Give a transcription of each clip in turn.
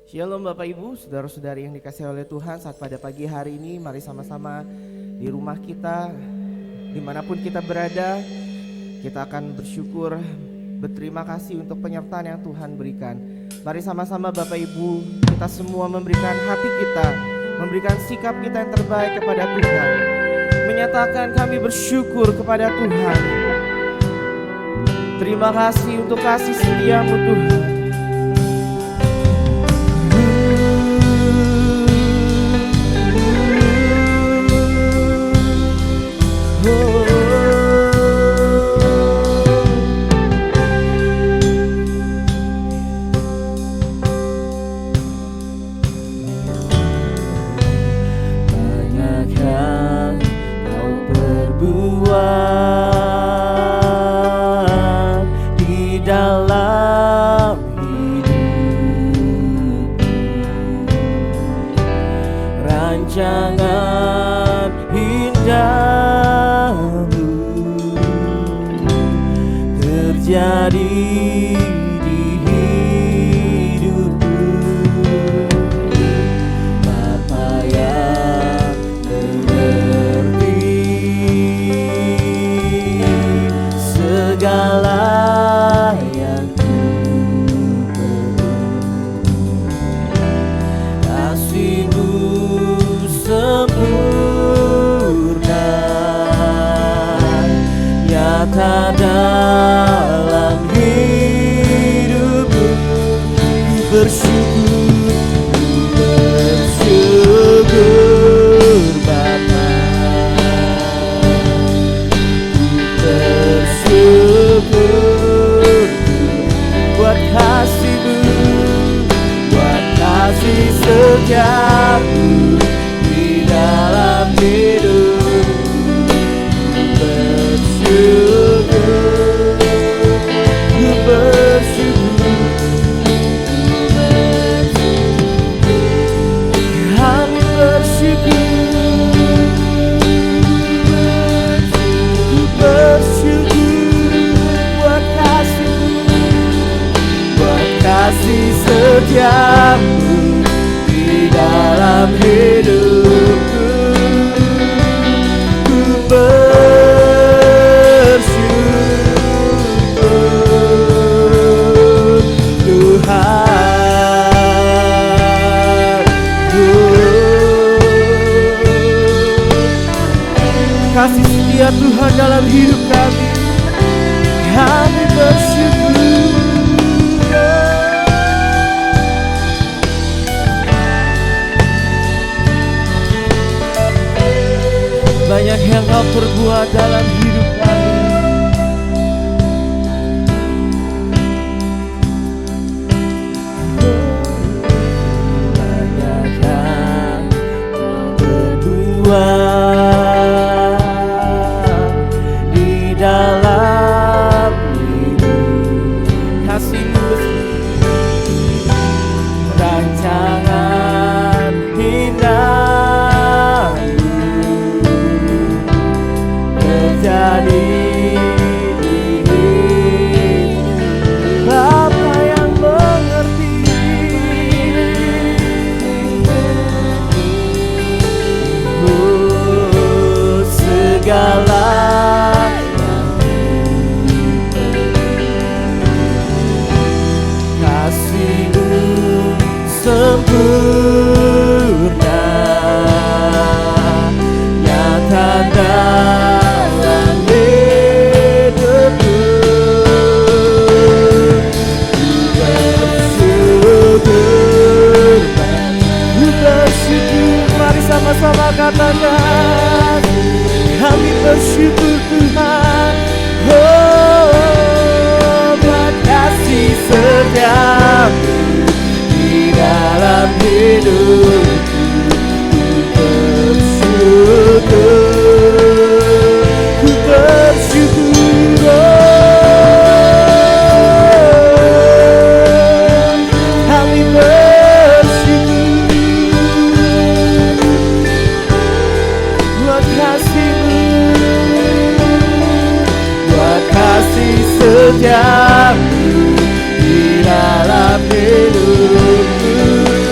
Shalom Bapak Ibu, saudara-saudari yang dikasihi oleh Tuhan. Saat pada pagi hari ini mari sama-sama di rumah kita, dimanapun kita berada, kita akan bersyukur, berterima kasih untuk penyertaan yang Tuhan berikan. Mari sama-sama Bapak Ibu, kita semua memberikan hati kita, memberikan sikap kita yang terbaik kepada Tuhan, menyatakan kami bersyukur kepada Tuhan. Terima kasih untuk kasih setia-Mu Tuhan. Rancangan indahmu terjadi di hidupku, Bapa yang mengerti segala yang ku perlu. Kasih-Mu sempurna nyata dalam hidupku. Bersyukur Bapa, bersyukur buat kasih-Mu, buat kasih setiamu dalam hidup. Bersyukur, bersyukur, kami bersyukur, bersyukur buat kasih-Mu, buat kasih setiamu di dalam hidupku. Ku bersyukur Tuhan. Kasih setia Tuhan dalam hidup kami, kami bersyukur. Banyak yang Kau perbuat dalam hidup kami. Banyak yang Kau perbuat di dalam hidup. Kasih-Mu rancangan indah terjadi di Bapa yang mengerti segala yang kasih-Mu sempurna nyata dalam hidupku. Bersyukur, bersyukur, mari sama-sama katakan, kami bersyukur Tuhan. Oh, buat kasih setiamu di dalam hidupku. Ku bersyukur, kami bersyukur buat kasih-Mu, buat kasih setiamu di dalam hidupku.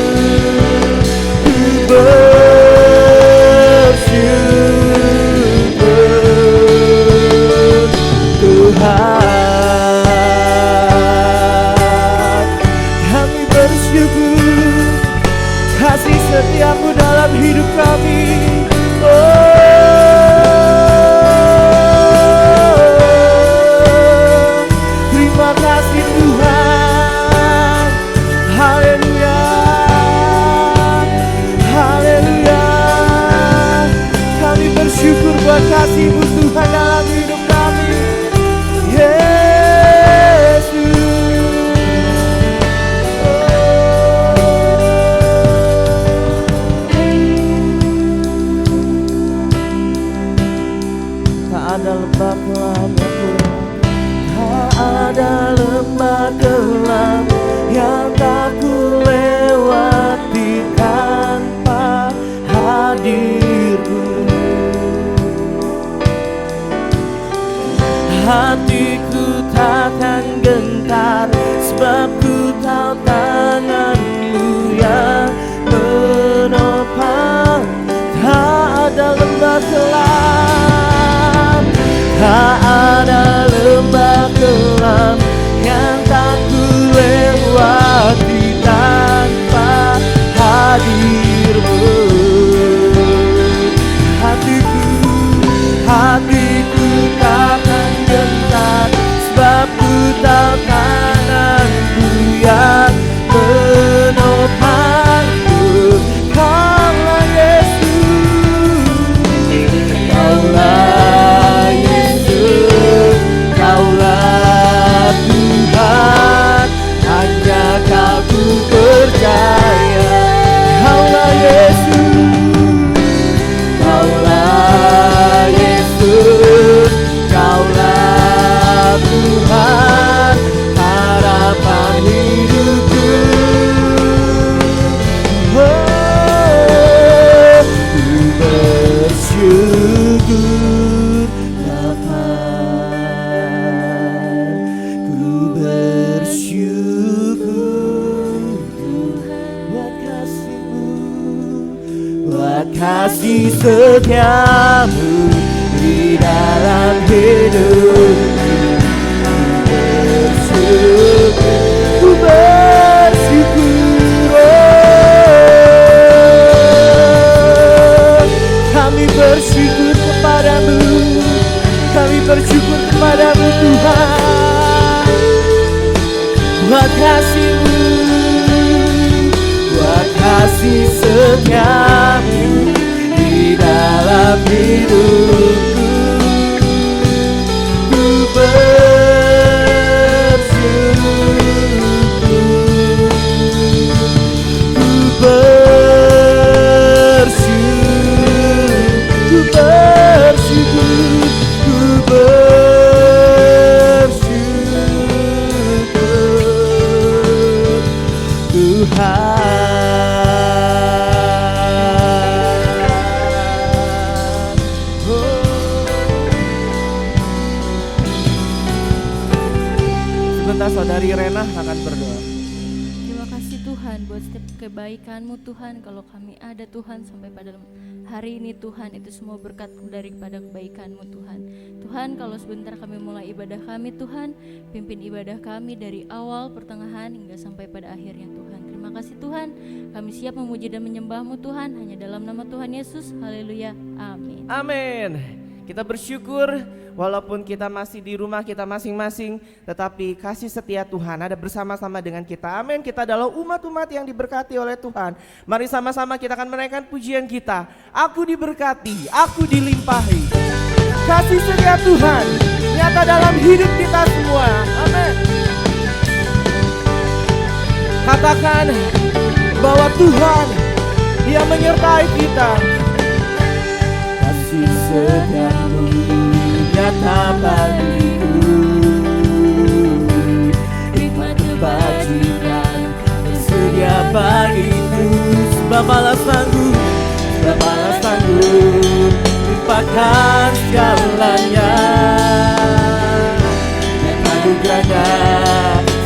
kasih setiamu dalam hidup kami. Terima kasih Tuhan. Haleluya, haleluya. Kami bersyukur buat kasih-Mu Tuhan dalam hidup kami, Yesus. Tak ada lembah kelam yang kurang, tak ada lembah kelam yang tak ku lewati tanpa hadir-Mu. Hatiku takkan gentar, sebab ku tahu tangan-Mu yang menopang. Tak ada lembah kelam, tak ada lembah kelam yang tak ku lewati tanpa hadir-Mu. Hatiku takkan gentar, sebab ku tahu tangan-Mu yang menopangku. Kaulah Yesus, Kaulah Yesus, Kaulah Tuhan, hanya Kau ku percaya. Kaulah Yesus, Kaulah Yesus, Kaulah Tuhan, harapan hidupku. Ku bersyukur Bapa, ku bersyukur buat kasih-Mu, buat kasih setiamu di dalam hidupku. Ku bersyukur, kami bersyukur kepadamu, kami bersyukur kepadamu Tuhan, buat kasih-Mu, buat kasih setiamu di dalam hidupku. Ku Sebentar Saudari Rena akan berdoa. Terima kasih Tuhan buat setiap kebaikan-Mu Tuhan. Kalau kami ada Tuhan sampai pada hari ini Tuhan, itu semua berkat daripada kebaikan-Mu Tuhan. Tuhan, kalau sebentar kami mulai ibadah kami Tuhan, pimpin ibadah kami dari awal, pertengahan, hingga sampai pada akhirnya Tuhan. Terima kasih Tuhan, kami siap memuji dan menyembah-Mu Tuhan, hanya dalam nama Tuhan Yesus. Haleluya, amin. Amin. Kita bersyukur walaupun kita masih di rumah kita masing-masing, tetapi kasih setia Tuhan ada bersama-sama dengan kita. Amin. Kita adalah umat-umat yang diberkati oleh Tuhan. Mari sama-sama kita akan menaikkan pujian kita. Aku diberkati, aku dilimpahi. Kasih setia Tuhan nyata dalam hidup kita semua. Amin. Katakan bahwa Tuhan yang menyertai kita. Kasih setiamu nyata bagiku, hikmat kebajikan tersedia bagiku. Sebab balas tangguh limpahkan segalanya, dan anugerahnya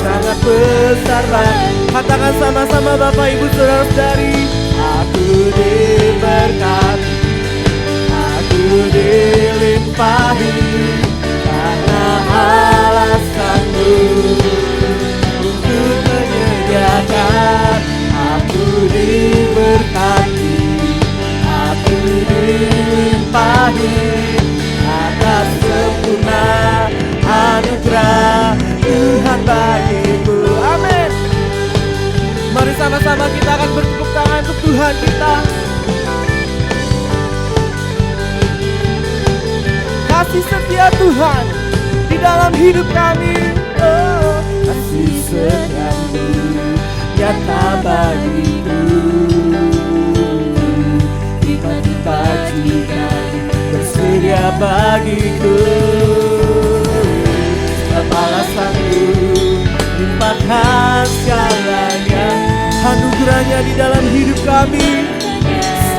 sangat besar. Katakan sama-sama Bapak Ibu Saudara-saudari, aku diberkati, aku dilimpahi, karena alasan-Mu untuk menyediakan. Aku diberkati, Sama-sama kita akan bertepuk tangan untuk Tuhan kita. Kasih setia Tuhan di dalam hidup kami. Oh, kasih setia-Mu nyata bagiku. Tiba-tiba juga bersedia bagiku. Balasanku limpahkan segalanya. Anugerahnya di dalam hidup kami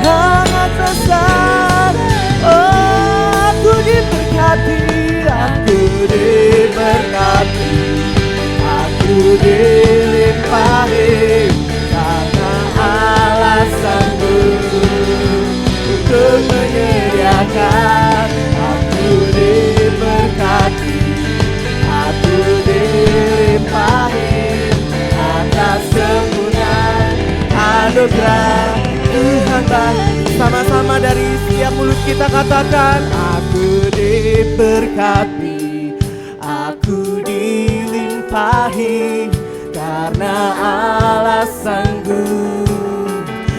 sangat besar. Oh, aku diberkati, aku diberkati, aku dilimpahi karena alasanmu untuk menyediakan. Aku diberkati, aku dilimpahi atas sempurna anugerah Tuhan. Sama-sama dari setiap mulut kita katakan, aku diberkati, aku dilimpahi karena alasanku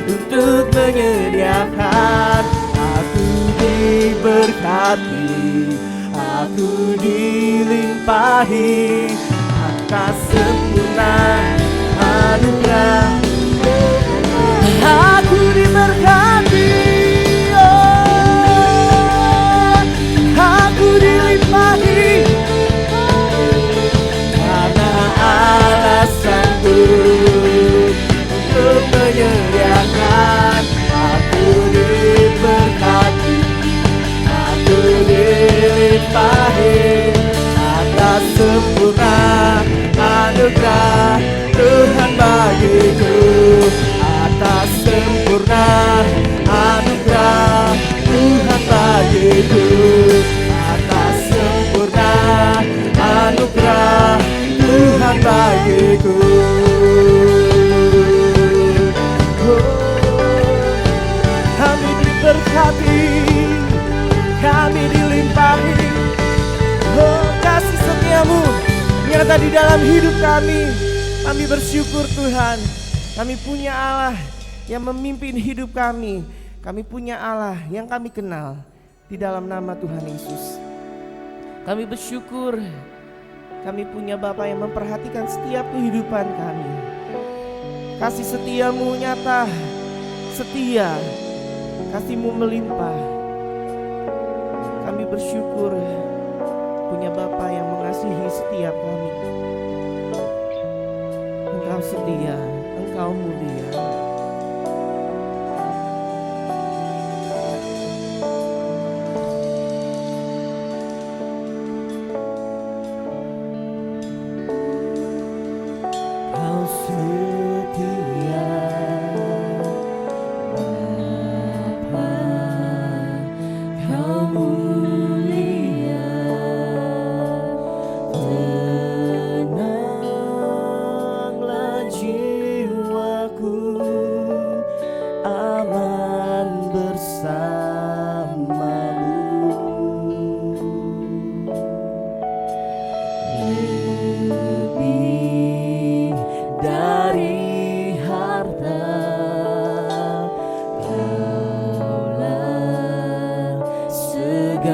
untuk menyediakan. Aku diberkati, aku dilimpahi atas sempurna anugerah. Aku diberkati, oh, aku dilimpahi karena alasanku untuk menyediakan. Aku diberkati, aku dilimpahi atas sempurna anugerah Tuhan bagiku. Atas sempurna anugerah Tuhan bagiku. Atas sempurna anugerah Tuhan bagiku. Kami diberkati, kami dilimpahi. Oh, kasih setia-Mu nyata di dalam hidup kami. Kami bersyukur Tuhan, kami punya Allah yang memimpin hidup kami. Kami punya Allah yang kami kenal di dalam nama Tuhan Yesus. Kami bersyukur kami punya Bapa yang memperhatikan setiap kehidupan kami. Kasih setia-Mu nyata, setia, kasih-Mu melimpah. Kami bersyukur punya Bapa yang mengasihi setiap kami. Engkau setia, Engkau mulia. Kau setia, Bapa, Kau mulia. Tenanglah jiwaku, aman bersamamu. Lebih dari harta, Kaulah segalanya.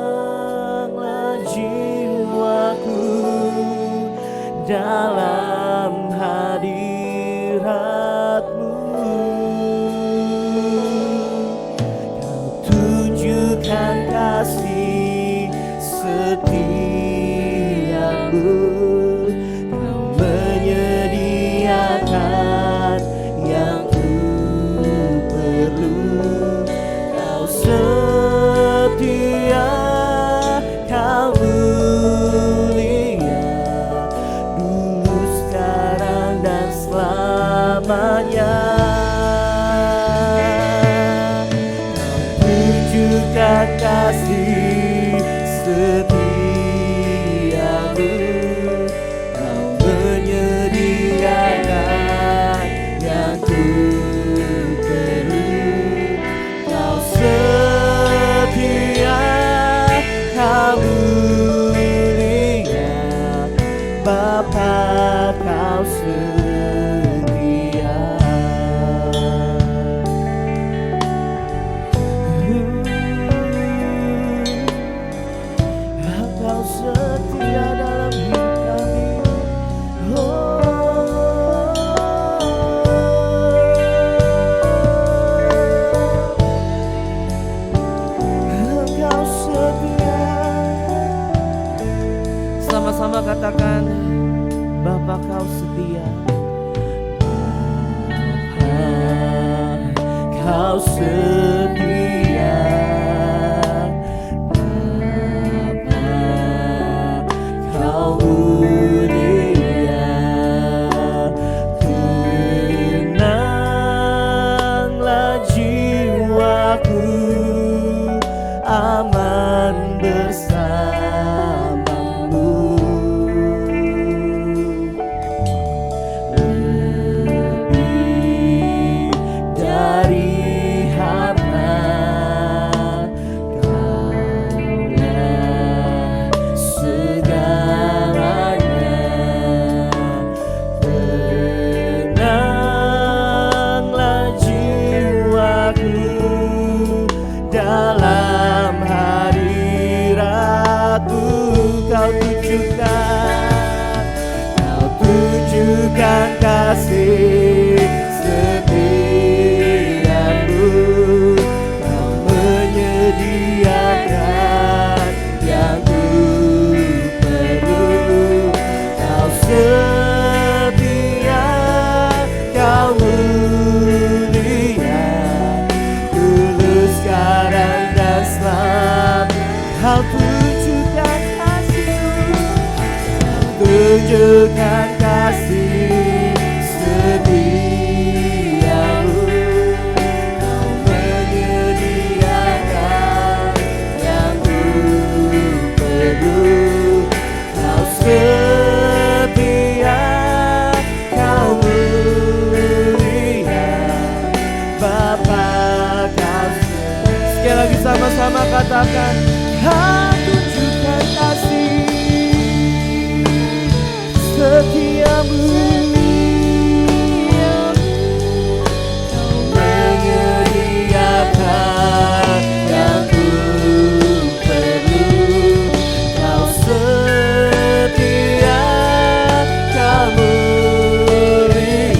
Tenanglah jiwaku dalam hadirat-Mu. Kau tunjukkan kasih setia-Mu. Kau menyediakan yang ku perlu. Kau setia, Kau mulia, dulu, sekarang, dan selamanya. Kau tunjukkan kasih setia-Mu. Bapa kau setia. Engkau setia dalam hidup kami. Engkau setia. Sama-sama katakan, Bapa kau setia. Bapa kau setia. Bapa kau mulia. Tenanglah jiwaku, aman bersamamu. Lebih dari harta, Kaulah segalanya. Tenanglah jiwaku dalam hadirat-Mu. Kau tunjukkan kasih setiamu. Kau menyediakan yang ku perlu. Kau setia, kau mulia, tulus sekarang dan selalu. Kau tunjukkan tunjukkan kasih setiamu. Kau menyediakan yang ku perlu. Kau setia, kau mulia, Bapa kau setia. Sekali lagi sama-sama katakan, kau tunjukkan kasih setiamu. Kau menyediakan yang ku perlu. Kau setia, kau mulia,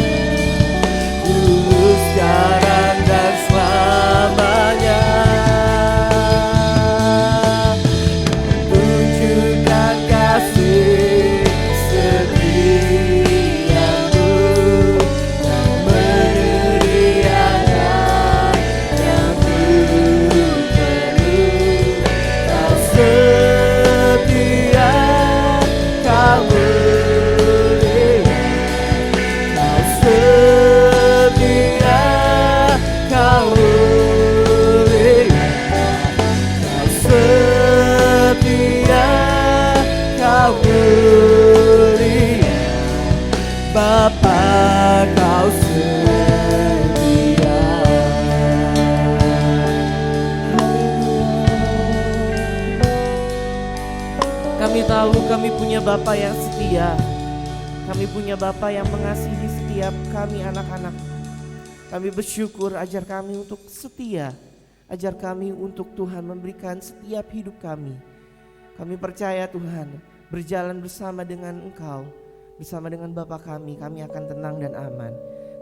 tulus sekarang dan selamanya. Tunjukkan kasih setiamu. Kau menyediakan yang ku perlu. Kau setia, kau mulia, kau setia, kau mulia, kau setia, kau mulia, Bapa kau setia. Kami tahu kami punya Bapa yang setia. Kami punya Bapa yang mengasihi setiap kami anak-anak. Kami bersyukur, ajar kami untuk setia. Ajar kami untuk Tuhan memberikan setiap hidup kami. Kami percaya Tuhan, berjalan bersama dengan Engkau, bersama dengan Bapa kami akan tenang dan aman.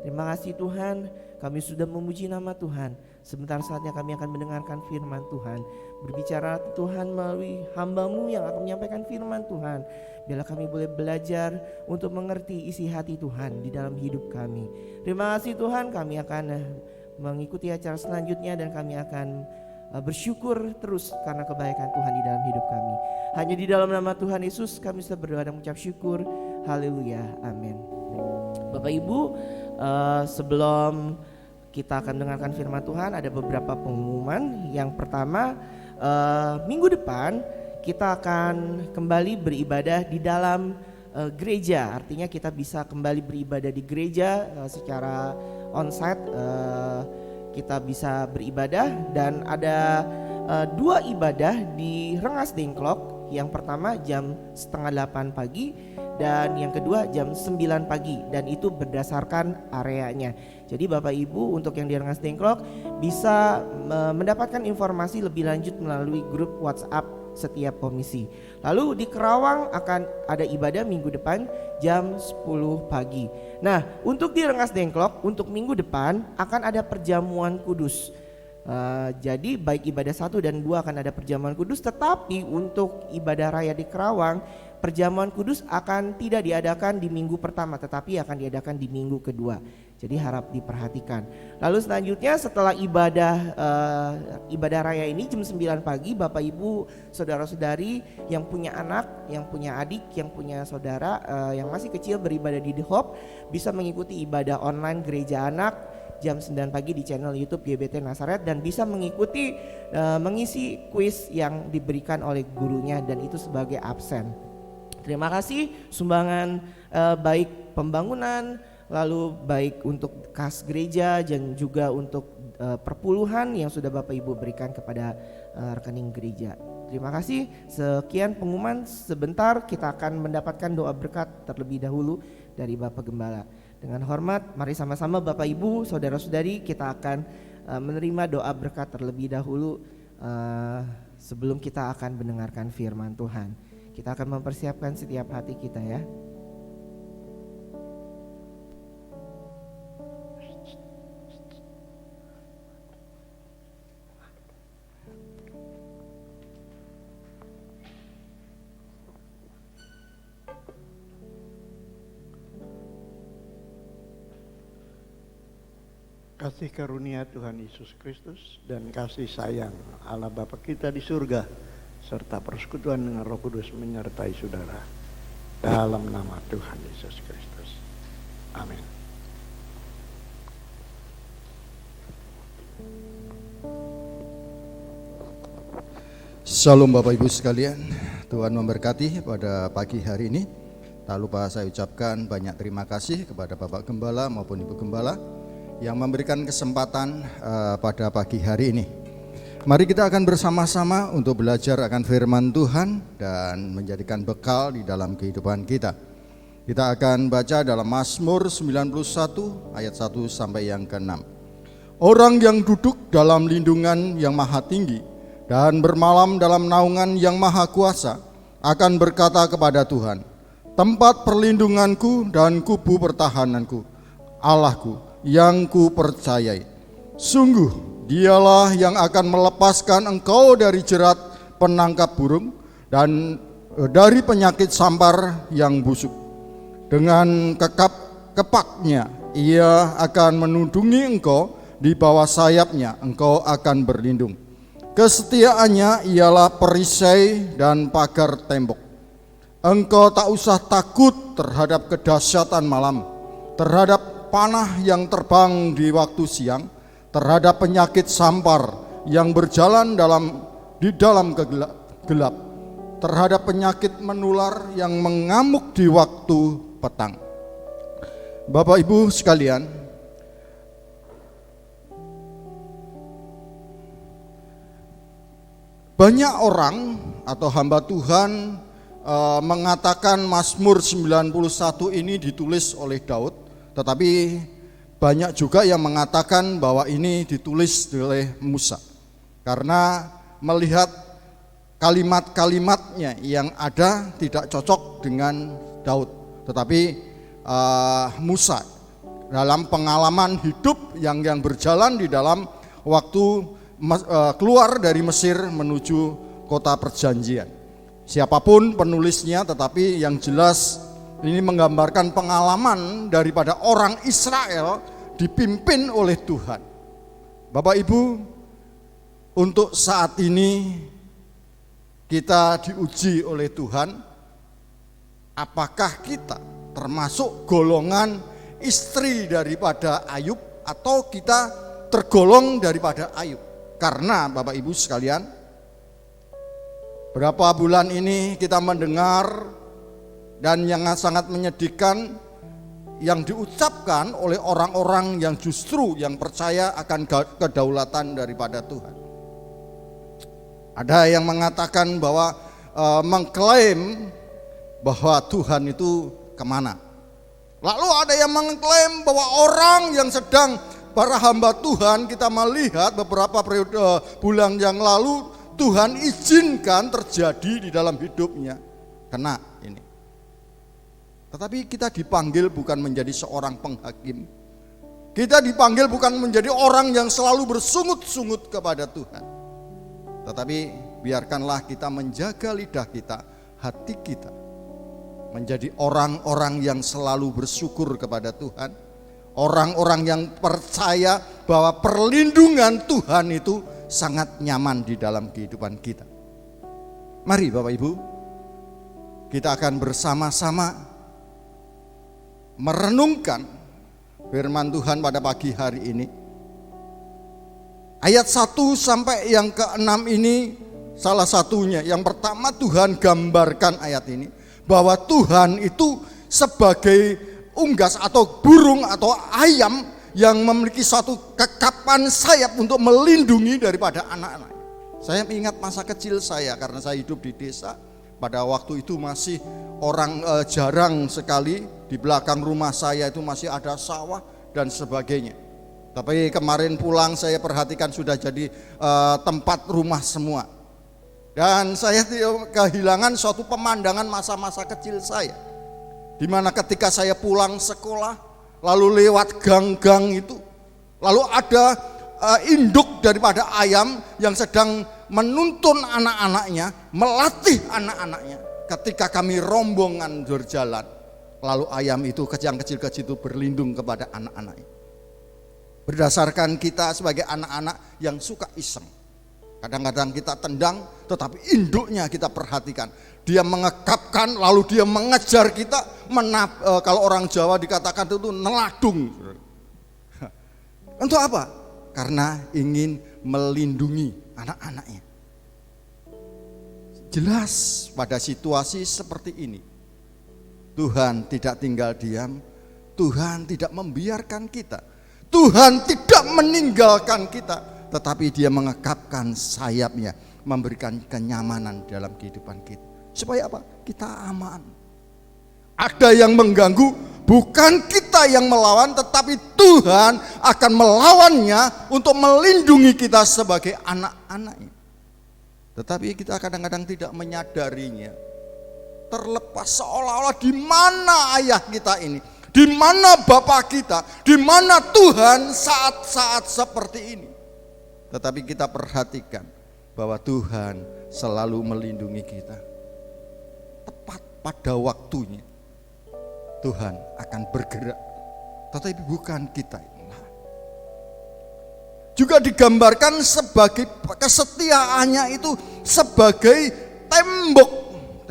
Terima kasih Tuhan, kami sudah memuji nama Tuhan. Sebentar saatnya kami akan mendengarkan firman Tuhan. Berbicara Tuhan melalui hamba-Mu yang akan menyampaikan firman Tuhan. Biarlah kami boleh belajar untuk mengerti isi hati Tuhan di dalam hidup kami. Terima kasih Tuhan, kami akan mengikuti acara selanjutnya dan kami akan bersyukur terus karena kebaikan Tuhan di dalam hidup kami. Hanya di dalam nama Tuhan Yesus kami sudah berdoa dan mengucap syukur. Haleluya, amin. Bapak Ibu, sebelum kita akan mendengarkan firman Tuhan, ada beberapa pengumuman. Yang pertama, minggu depan kita akan kembali beribadah di dalam gereja. Artinya kita bisa kembali beribadah di gereja secara onsite. Kita bisa beribadah dan ada 2 ibadah di Rengas Dengklok Yang pertama jam 7:30 pagi dan yang kedua jam 9 pagi, dan itu berdasarkan areanya. Jadi Bapak Ibu untuk yang di Rengas Dengklok bisa mendapatkan informasi lebih lanjut melalui grup WhatsApp setiap komisi. Lalu di Kerawang akan ada ibadah minggu depan jam 10 pagi. Nah, untuk di Rengas Dengklok untuk minggu depan akan ada perjamuan kudus. Jadi baik ibadah 1 dan 2 akan ada perjamuan kudus, tetapi untuk ibadah raya di Kerawang perjamuan kudus akan tidak diadakan di minggu pertama, tetapi akan diadakan di minggu kedua. Jadi harap diperhatikan. Lalu selanjutnya setelah ibadah raya ini jam 9 pagi, Bapak Ibu saudara-saudari yang punya anak, yang punya adik, yang punya saudara yang masih kecil beribadah di The Hope bisa mengikuti ibadah online gereja anak jam 9 pagi di channel YouTube GBT Nazaret, dan bisa mengikuti mengisi kuis yang diberikan oleh gurunya, dan itu sebagai absen. Terima kasih sumbangan baik pembangunan, lalu baik untuk kas gereja dan juga untuk perpuluhan yang sudah Bapak Ibu berikan kepada rekening gereja. Terima kasih. Sekian pengumuman, sebentar kita akan mendapatkan doa berkat terlebih dahulu dari Bapak Gembala. Dengan hormat, mari sama-sama Bapak Ibu, saudara-saudari, kita akan menerima doa berkat terlebih dahulu sebelum kita akan mendengarkan firman Tuhan. Kita akan mempersiapkan setiap hati kita ya. Kasih karunia Tuhan Yesus Kristus dan kasih sayang Allah Bapa kita di surga serta persekutuan dengan Roh Kudus menyertai saudara dalam nama Tuhan Yesus Kristus. Amin. Shalom Bapak Ibu sekalian, Tuhan memberkati pada pagi hari ini. Tak lupa saya ucapkan banyak terima kasih kepada Bapak Gembala maupun Ibu Gembala yang memberikan kesempatan pada pagi hari ini. Mari kita akan bersama-sama untuk belajar akan firman Tuhan dan menjadikan bekal di dalam kehidupan kita. Kita akan baca dalam Mazmur 91 ayat 1 sampai yang ke-6. Orang yang duduk dalam lindungan yang maha tinggi dan bermalam dalam naungan yang maha kuasa akan berkata kepada Tuhan, tempat perlindunganku dan kubu pertahananku, Allahku yang ku percayai. Sungguh dialah yang akan melepaskan engkau dari jerat penangkap burung dan dari penyakit sampar yang busuk. Dengan kepaknya ia akan menundungi engkau, di bawah sayapnya engkau akan berlindung. Kesetiaannya ialah perisai dan pagar tembok. Engkau tak usah takut terhadap kedahsyatan malam, terhadap panah yang terbang di waktu siang, terhadap penyakit sampar yang berjalan di dalam gelap, terhadap penyakit menular yang mengamuk di waktu petang. Bapak Ibu sekalian, banyak orang atau hamba Tuhan mengatakan Mazmur 91 ini ditulis oleh Daud. Tetapi banyak juga yang mengatakan bahwa ini ditulis oleh Musa, karena melihat kalimat-kalimatnya yang ada tidak cocok dengan Daud. Tetapi Musa dalam pengalaman hidup yang berjalan di dalam waktu keluar dari Mesir menuju kota perjanjian. Siapapun penulisnya, tetapi yang jelas ini menggambarkan pengalaman daripada orang Israel dipimpin oleh Tuhan. Bapak Ibu, untuk saat ini kita diuji oleh Tuhan. Apakah kita termasuk golongan istri daripada Ayub atau kita tergolong daripada Ayub? Karena Bapak Ibu sekalian, berapa bulan ini kita mendengar dan yang sangat menyedihkan yang diucapkan oleh orang-orang yang justru yang percaya akan kedaulatan daripada Tuhan. Ada yang mengatakan bahwa mengklaim bahwa Tuhan itu kemana. Lalu ada yang mengklaim bahwa orang yang sedang, para hamba Tuhan, kita melihat beberapa periode bulan yang lalu Tuhan izinkan terjadi di dalam hidupnya kena ini. Tetapi kita dipanggil bukan menjadi seorang penghakim. Kita dipanggil bukan menjadi orang yang selalu bersungut-sungut kepada Tuhan. Tetapi biarkanlah kita menjaga lidah kita, hati kita, menjadi orang-orang yang selalu bersyukur kepada Tuhan. Orang-orang yang percaya bahwa perlindungan Tuhan itu sangat nyaman di dalam kehidupan kita. Mari Bapak Ibu, kita akan bersama-sama merenungkan firman Tuhan pada pagi hari ini. Ayat 1 sampai yang ke-6 ini salah satunya. Yang pertama, Tuhan gambarkan ayat ini bahwa Tuhan itu sebagai unggas atau burung atau ayam yang memiliki suatu kekapan sayap untuk melindungi daripada anak-anak. Saya ingat masa kecil saya karena saya hidup di desa. Pada waktu itu masih orang jarang sekali, di belakang rumah saya itu masih ada sawah dan sebagainya. Tapi kemarin pulang saya perhatikan sudah jadi tempat rumah semua. Dan saya kehilangan suatu pemandangan masa-masa kecil saya, di mana ketika saya pulang sekolah, lalu lewat gang-gang itu, lalu ada induk daripada ayam yang sedang menuntun anak-anaknya, melatih anak-anaknya. Ketika kami rombongan berjalan, lalu ayam itu yang kecil-kecil itu berlindung kepada anak-anaknya. Berdasarkan kita sebagai anak-anak yang suka iseng, kadang-kadang kita tendang, tetapi induknya kita perhatikan. Dia mengekapkan, lalu dia mengejar kita. Kalau orang Jawa dikatakan itu neladung. Untuk apa? Karena ingin melindungi anak-anaknya. Jelas pada situasi seperti ini, Tuhan tidak tinggal diam, Tuhan tidak membiarkan kita, Tuhan tidak meninggalkan kita, tetapi Dia mengekapkan sayapnya, memberikan kenyamanan dalam kehidupan kita. Supaya apa? Kita aman. Ada yang mengganggu, bukan kita yang melawan, tetapi Tuhan akan melawannya untuk melindungi kita sebagai anak-anaknya. Tetapi kita kadang-kadang tidak menyadarinya. Terlepas seolah-olah di mana ayah kita ini, di mana Bapak kita, di mana Tuhan saat-saat seperti ini. Tetapi kita perhatikan bahwa Tuhan selalu melindungi kita. Tepat pada waktunya Tuhan akan bergerak, tetapi bukan kita. Juga digambarkan sebagai kesetiaannya itu sebagai tembok.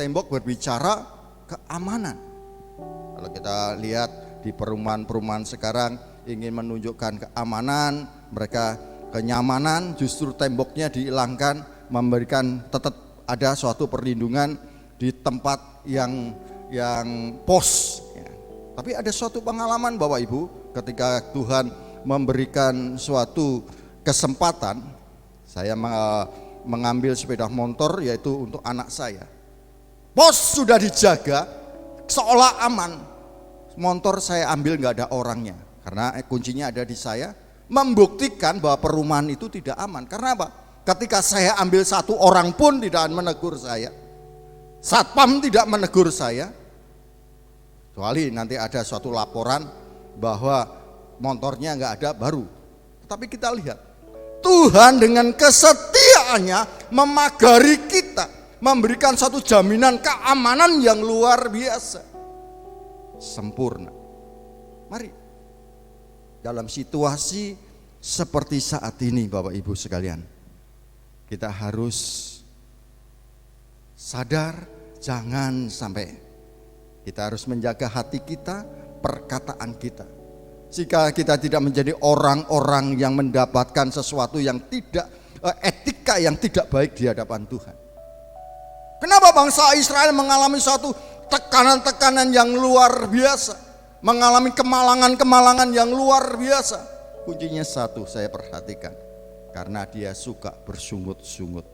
Tembok berbicara keamanan. Kalau kita lihat di perumahan-perumahan sekarang ingin menunjukkan keamanan, mereka kenyamanan, justru temboknya dihilangkan, memberikan tetap ada suatu perlindungan di tempat yang pos. Tapi ada suatu pengalaman Bapak Ibu, ketika Tuhan memberikan suatu kesempatan, saya mengambil sepeda motor yaitu untuk anak saya. Pos sudah dijaga, seolah aman. Motor saya ambil nggak ada orangnya, karena kuncinya ada di saya. Membuktikan bahwa perumahan itu tidak aman. Karena apa? Ketika saya ambil satu orang pun tidak menegur saya. Satpam tidak menegur saya. Kecuali nanti ada suatu laporan bahwa motornya nggak ada baru. Tapi kita lihat Tuhan dengan kesetiaannya memagari kita, memberikan satu jaminan keamanan yang luar biasa, sempurna. Mari dalam situasi seperti saat ini Bapak Ibu sekalian, kita harus sadar, jangan sampai kita harus menjaga hati kita, perkataan kita. Jika kita tidak menjadi orang-orang yang mendapatkan sesuatu yang tidak etika yang tidak baik di hadapan Tuhan. Kenapa bangsa Israel mengalami suatu tekanan-tekanan yang luar biasa, mengalami kemalangan-kemalangan yang luar biasa? Kuncinya satu, saya perhatikan, karena dia suka bersungut-sungut.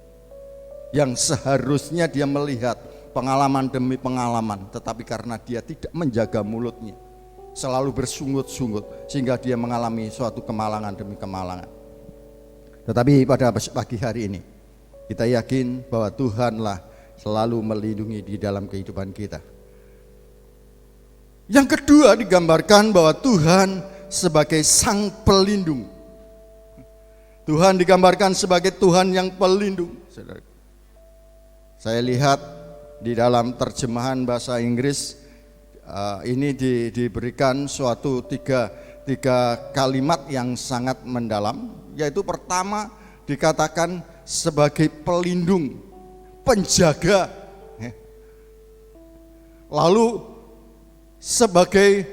yang seharusnya dia melihat pengalaman demi pengalaman, tetapi karena dia tidak menjaga mulutnya, selalu bersungut-sungut, sehingga dia mengalami suatu kemalangan demi kemalangan. Tetapi pada pagi hari ini kita yakin bahwa Tuhanlah selalu melindungi di dalam kehidupan kita. Yang kedua, digambarkan bahwa Tuhan sebagai sang pelindung. Tuhan digambarkan sebagai Tuhan yang pelindung. Saudara, saya lihat di dalam terjemahan bahasa Inggris ini diberikan suatu tiga kalimat yang sangat mendalam, yaitu pertama dikatakan sebagai pelindung, penjaga, lalu sebagai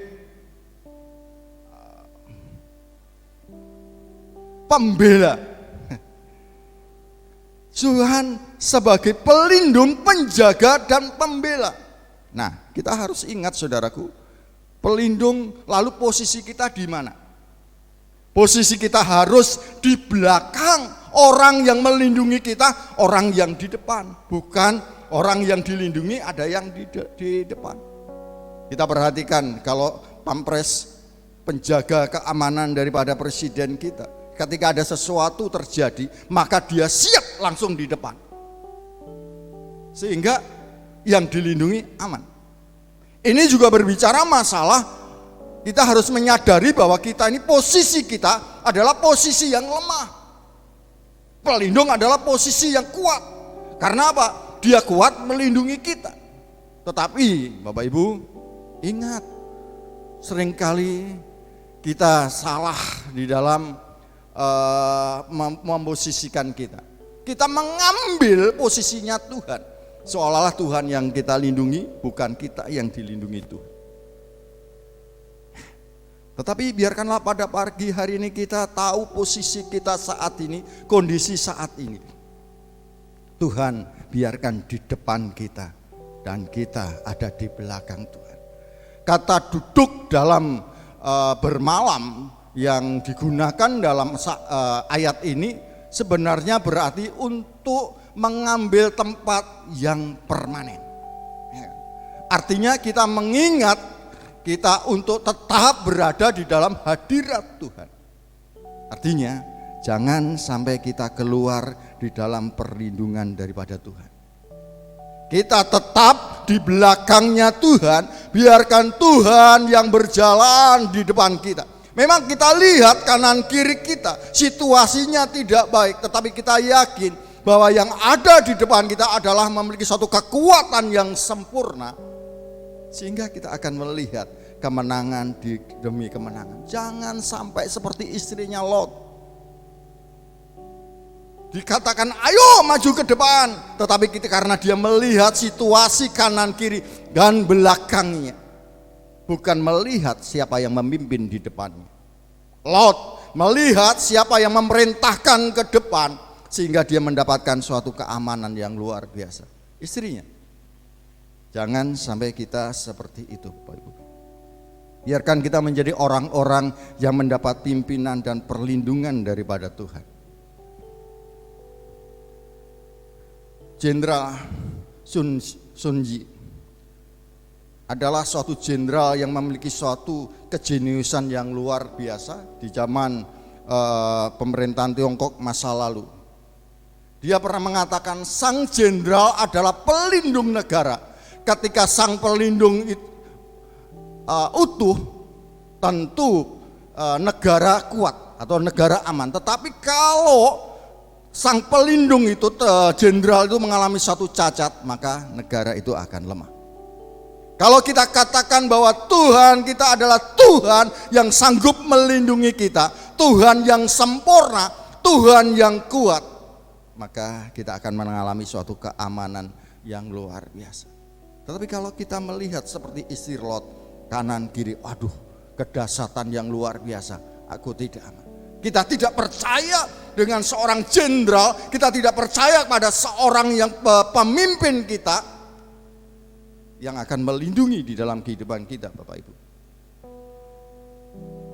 pembela. Tuhan sebagai pelindung, penjaga, dan pembela. Nah, kita harus ingat saudaraku, pelindung, lalu posisi kita di mana? Posisi kita harus di belakang orang yang melindungi kita, orang yang di depan, bukan orang yang dilindungi ada yang di depan. Kita perhatikan kalau pampres, penjaga keamanan daripada presiden kita, ketika ada sesuatu terjadi, maka dia siap langsung di depan, sehingga yang dilindungi aman. Ini juga berbicara masalah kita harus menyadari bahwa kita ini, posisi kita adalah posisi yang lemah. Pelindung adalah posisi yang kuat. Karena apa? Dia kuat melindungi kita. Tetapi Bapak Ibu, ingat, seringkali kita salah di dalam memposisikan kita. Kita mengambil posisinya Tuhan, seolah-olah Tuhan yang kita lindungi, bukan kita yang dilindungi Tuhan. Tetapi biarkanlah pada pagi hari ini kita tahu posisi kita saat ini, kondisi saat ini. Tuhan biarkan di depan kita dan kita ada di belakang Tuhan. Kata duduk dalam bermalam yang digunakan dalam ayat ini sebenarnya berarti untuk mengambil tempat yang permanen. Artinya kita mengingat kita untuk tetap berada di dalam hadirat Tuhan. Artinya jangan sampai kita keluar di dalam perlindungan daripada Tuhan. Kita tetap di belakangnya Tuhan, biarkan Tuhan yang berjalan di depan kita. Memang kita lihat kanan kiri kita, situasinya tidak baik, tetapi kita yakin bahwa yang ada di depan kita adalah memiliki suatu kekuatan yang sempurna, sehingga kita akan melihat kemenangan demi kemenangan. Jangan sampai seperti istrinya Lot, dikatakan ayo maju ke depan, tetapi kita karena dia melihat situasi kanan kiri dan belakangnya, bukan melihat siapa yang memimpin di depannya. Lot melihat siapa yang memerintahkan ke depan, sehingga dia mendapatkan suatu keamanan yang luar biasa. Istrinya. Jangan sampai kita seperti itu, Bapak Ibu. Biarkan kita menjadi orang-orang yang mendapat pimpinan dan perlindungan daripada Tuhan. Jenderal Sun Yi adalah suatu jenderal yang memiliki suatu kejeniusan yang luar biasa di zaman pemerintahan Tiongkok masa lalu. Dia pernah mengatakan sang jenderal adalah pelindung negara. Ketika sang pelindung utuh, tentu negara kuat atau negara aman. Tetapi kalau sang pelindung itu, jenderal itu mengalami satu cacat, maka negara itu akan lemah. Kalau kita katakan bahwa Tuhan kita adalah Tuhan yang sanggup melindungi kita, Tuhan yang sempurna, Tuhan yang kuat, maka kita akan mengalami suatu keamanan yang luar biasa. Tetapi kalau kita melihat seperti istri Lot, kanan kiri, aduh, kedahsyatan yang luar biasa, aku tidak aman. Kita tidak percaya dengan seorang jenderal, kita tidak percaya pada seorang yang pemimpin kita yang akan melindungi di dalam kehidupan kita, Bapak Ibu.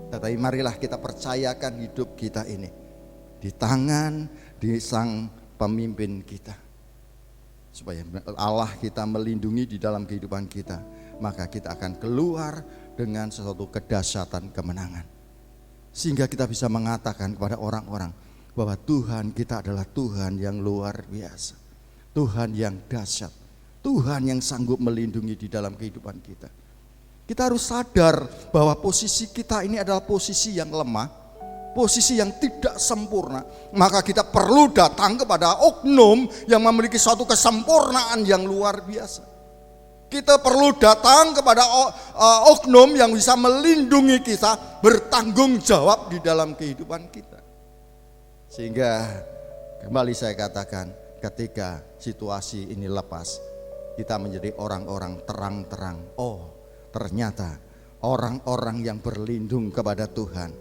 Tetapi marilah kita percayakan hidup kita ini di tangan, di sang pemimpin kita. supaya Allah kita melindungi di dalam kehidupan kita, maka kita akan keluar dengan sesuatu kedahsyatan kemenangan. Sehingga kita bisa mengatakan kepada orang-orang bahwa Tuhan kita adalah Tuhan yang luar biasa, Tuhan yang dahsyat, Tuhan yang sanggup melindungi di dalam kehidupan kita. Kita harus sadar bahwa posisi kita ini adalah posisi yang lemah, posisi yang tidak sempurna. Maka kita perlu datang kepada oknum yang memiliki suatu kesempurnaan yang luar biasa. Kita perlu datang kepada oknum yang bisa melindungi kita, bertanggung jawab di dalam kehidupan kita. Sehingga kembali saya katakan, ketika situasi ini lepas, kita menjadi orang-orang terang-terang. Oh, ternyata orang-orang yang berlindung kepada Tuhan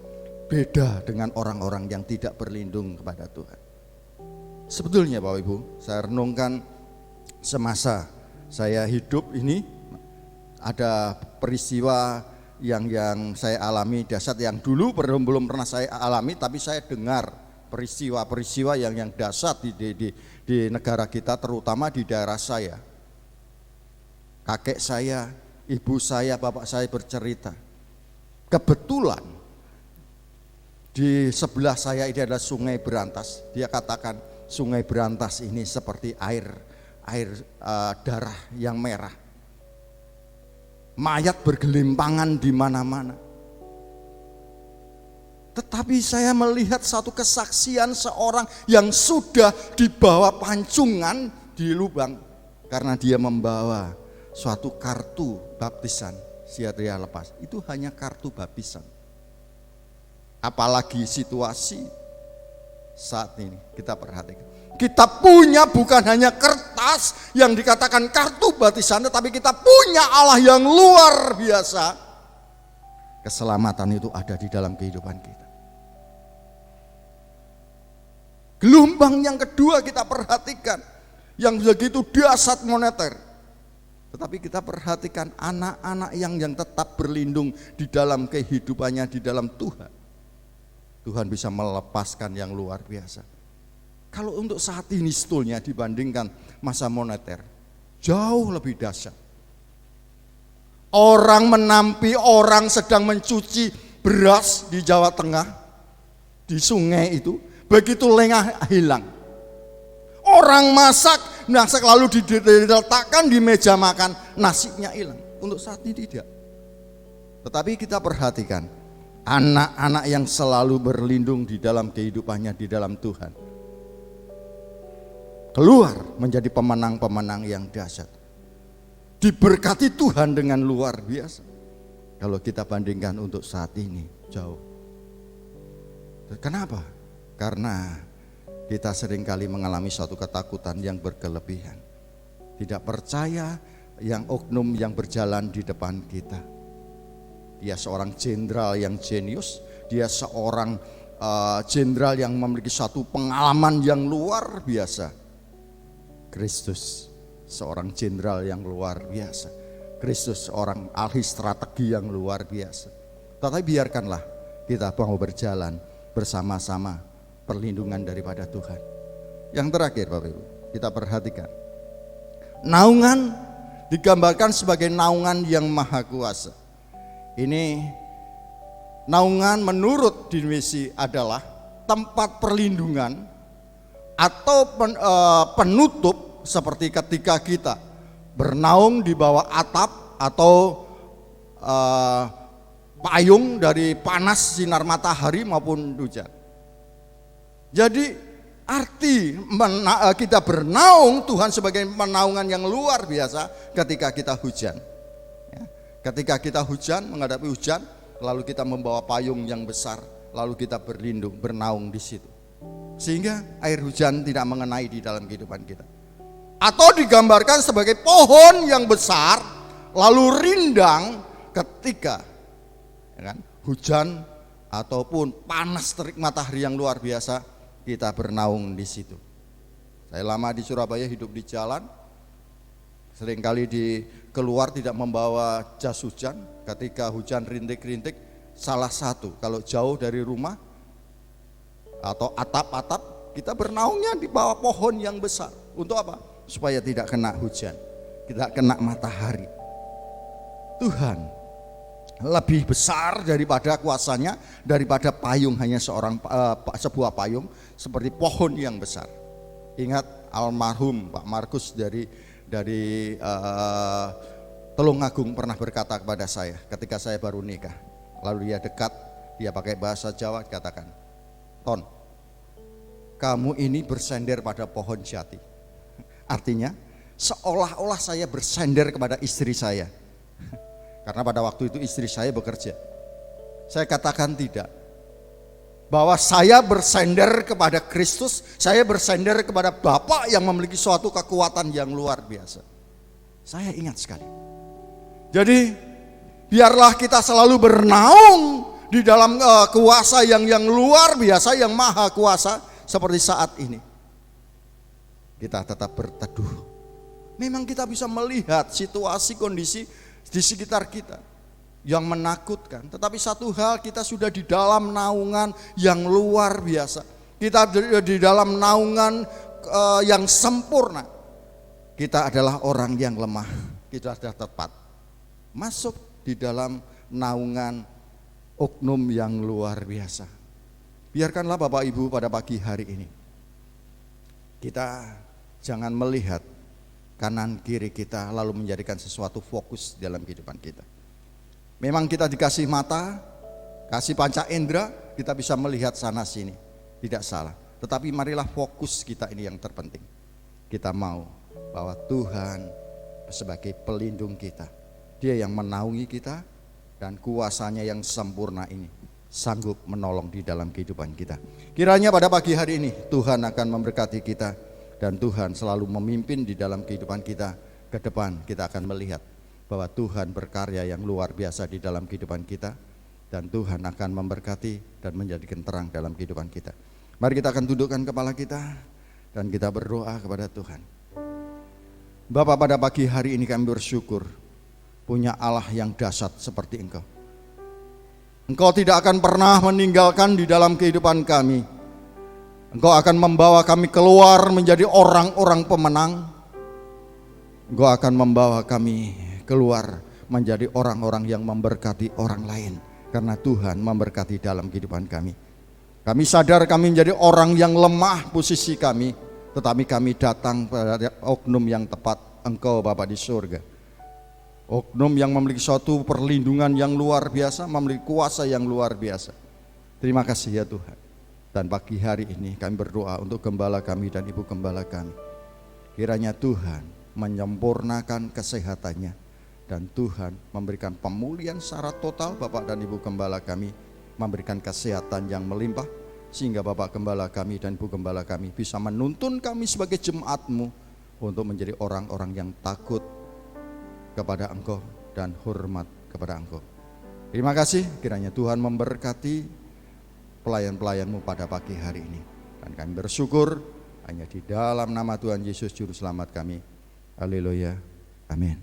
beda dengan orang-orang yang tidak berlindung kepada Tuhan. Sebetulnya Bapak Ibu, saya renungkan semasa saya hidup ini, ada peristiwa yang saya alami dahsyat yang dulu belum pernah saya alami, tapi saya dengar peristiwa-peristiwa yang dahsyat di negara kita, terutama di daerah saya. Kakek saya, ibu saya, bapak saya bercerita, kebetulan di sebelah saya ini adalah Sungai Berantas. Dia katakan Sungai Berantas ini seperti air darah yang merah. Mayat bergelimpangan di mana-mana. Tetapi saya melihat satu kesaksian seorang yang sudah dibawa pancungan di lubang karena dia membawa suatu kartu baptisan. Dia lepas. Itu hanya kartu baptisan. Apalagi situasi saat ini kita perhatikan. Kita punya bukan hanya kertas yang dikatakan kartu baptisan, tetapi kita punya Allah yang luar biasa. Keselamatan itu ada di dalam kehidupan kita. Gelombang yang kedua kita perhatikan, yang begitu dahsyat moneter. Tetapi kita perhatikan anak-anak yang tetap berlindung di dalam kehidupannya di dalam Tuhan. Tuhan bisa melepaskan yang luar biasa. Kalau untuk saat ini sebetulnya dibandingkan masa moneter, jauh lebih dahsyat. Orang menampi orang sedang mencuci beras di Jawa Tengah, di sungai itu, begitu lengah hilang. Orang masak lalu diletakkan di meja makan, nasinya hilang. Untuk saat ini tidak. Tetapi kita perhatikan, anak-anak yang selalu berlindung di dalam kehidupannya di dalam Tuhan, keluar menjadi pemenang-pemenang yang dahsyat. Diberkati Tuhan dengan luar biasa. Kalau kita bandingkan untuk saat ini, jauh. Kenapa? Karena kita seringkali mengalami suatu ketakutan yang berkelebihan. Tidak percaya yang oknum yang berjalan di depan kita. Dia seorang jenderal yang jenius, dia seorang jenderal yang memiliki satu pengalaman yang luar biasa. Kristus seorang jenderal yang luar biasa. Kristus seorang ahli strategi yang luar biasa. Tetapi biarkanlah kita mau berjalan bersama-sama perlindungan daripada Tuhan. Yang terakhir Bapak Ibu, kita perhatikan. Naungan digambarkan sebagai naungan yang maha kuasa. Ini naungan menurut definisi adalah tempat perlindungan atau penutup, seperti ketika kita bernaung di bawah atap atau payung dari panas sinar matahari maupun hujan. Jadi arti kita bernaung Tuhan sebagai penaungan yang luar biasa ketika kita hujan. Ketika kita hujan, menghadapi hujan, lalu kita membawa payung yang besar, lalu kita berlindung, bernaung di situ. Sehingga air hujan tidak mengenai di dalam kehidupan kita. Atau digambarkan sebagai pohon yang besar, lalu rindang ketika hujan ataupun panas terik matahari yang luar biasa, kita bernaung di situ. Saya lama di Surabaya hidup di jalan, seringkali keluar tidak membawa jas hujan. Ketika hujan rintik-rintik, salah satu kalau jauh dari rumah atau atap-atap, kita bernaungnya di bawah pohon yang besar. Untuk apa? supaya tidak kena hujan, tidak kena matahari. Tuhan lebih besar daripada kuasanya, daripada payung hanya sebuah payung seperti pohon yang besar. Ingat almarhum Pak Markus dari Tulungagung pernah berkata kepada saya ketika saya baru nikah. Lalu dia dekat, dia pakai bahasa Jawa, katakan, "Ton, kamu ini bersender pada pohon jati." Artinya seolah-olah saya bersender kepada istri saya. Karena pada waktu itu istri saya bekerja. Saya katakan tidak. Bahwa saya bersender kepada Kristus, saya bersender kepada Bapa yang memiliki suatu kekuatan yang luar biasa. Saya ingat sekali. Jadi biarlah kita selalu bernaung di dalam kuasa yang luar biasa, yang maha kuasa seperti saat ini. Kita tetap berteduh. Memang kita bisa melihat situasi kondisi di sekitar kita yang menakutkan. Tetapi satu hal, kita sudah di dalam naungan yang luar biasa. Kita di dalam naungan yang sempurna. Kita adalah orang yang lemah. Kita sudah tepat masuk di dalam naungan oknum yang luar biasa. Biarkanlah Bapak Ibu pada pagi hari ini kita jangan melihat kanan kiri kita lalu menjadikan sesuatu fokus dalam kehidupan kita. Memang kita dikasih mata, kasih panca indera, kita bisa melihat sana sini, tidak salah. Tetapi marilah fokus kita ini yang terpenting. Kita mau bahwa Tuhan sebagai pelindung kita, Dia yang menaungi kita, dan kuasanya yang sempurna ini sanggup menolong di dalam kehidupan kita. Kiranya pada pagi hari ini Tuhan akan memberkati kita, dan Tuhan selalu memimpin di dalam kehidupan kita. Ke depan kita akan melihat bahwa Tuhan berkarya yang luar biasa di dalam kehidupan kita, dan Tuhan akan memberkati dan menjadikan terang dalam kehidupan kita. Mari kita akan dudukkan kepala kita dan kita berdoa kepada Tuhan. Bapa, pada pagi hari ini kami bersyukur punya Allah yang dahsyat seperti Engkau. Engkau tidak akan pernah meninggalkan di dalam kehidupan kami. Engkau akan membawa kami keluar menjadi orang-orang pemenang. Engkau akan membawa kami keluar menjadi orang-orang yang memberkati orang lain, karena Tuhan memberkati dalam kehidupan kami. Kami sadar kami menjadi orang yang lemah posisi kami, tetapi kami datang pada oknum yang tepat, Engkau Bapa di surga. Oknum yang memiliki suatu perlindungan yang luar biasa, memiliki kuasa yang luar biasa. Terima kasih ya Tuhan. Dan pagi hari ini kami berdoa untuk gembala kami dan ibu gembala kami. Kiranya Tuhan menyempurnakan kesehatannya, dan Tuhan memberikan pemulihan secara total Bapak dan Ibu gembala kami, memberikan kesehatan yang melimpah, sehingga Bapak gembala kami dan Ibu gembala kami bisa menuntun kami sebagai jemaat-Mu untuk menjadi orang-orang yang takut kepada Engkau dan hormat kepada Engkau. Terima kasih, kiranya Tuhan memberkati pelayan-pelayan-Mu pada pagi hari ini. Dan kami bersyukur hanya di dalam nama Tuhan Yesus Juru Selamat kami. Haleluya. Amin.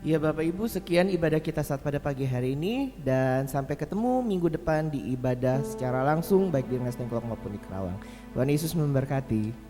Ya Bapak Ibu, sekian ibadah kita saat pada pagi hari ini, dan sampai ketemu minggu depan di ibadah secara langsung baik di Rengas Dengklok maupun di Kerawang. Tuhan Yesus memberkati.